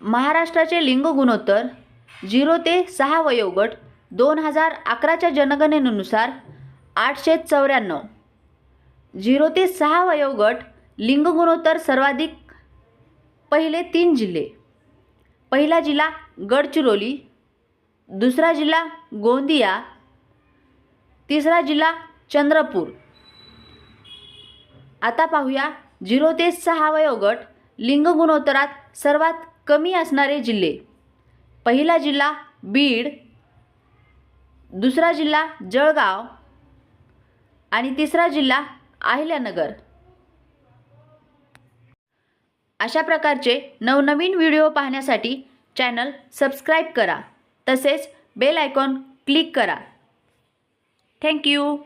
महाराष्ट्राचे लिंग गुणोत्तर 0 ते 6 वयोगट 2011च्या जनगणनेनुसार 894. 0 ते 6 वयोगट लिंग गुणोत्तर सर्वाधिक पहिले 3 जिल्हे. पहिला जिल्हा गडचिरोली, दुसरा जिल्हा गोंदिया, तिसरा जिल्हा चंद्रपूर. आता पाहूया 0 ते 6 वयोगट लिंग गुणोत्तरात सर्वात कमी असणारे जिल्हे. पहिला जिल्हा बीड, दुसरा जिल्हा जळगाव आणि तिसरा जिल्हा अहिल्यानगर. अशा प्रकारचे नवनवीन व्हिडिओ पाहण्यासाठी चॅनल सबस्क्राईब करा, तसेच बेल आयकॉन क्लिक करा. Thank you.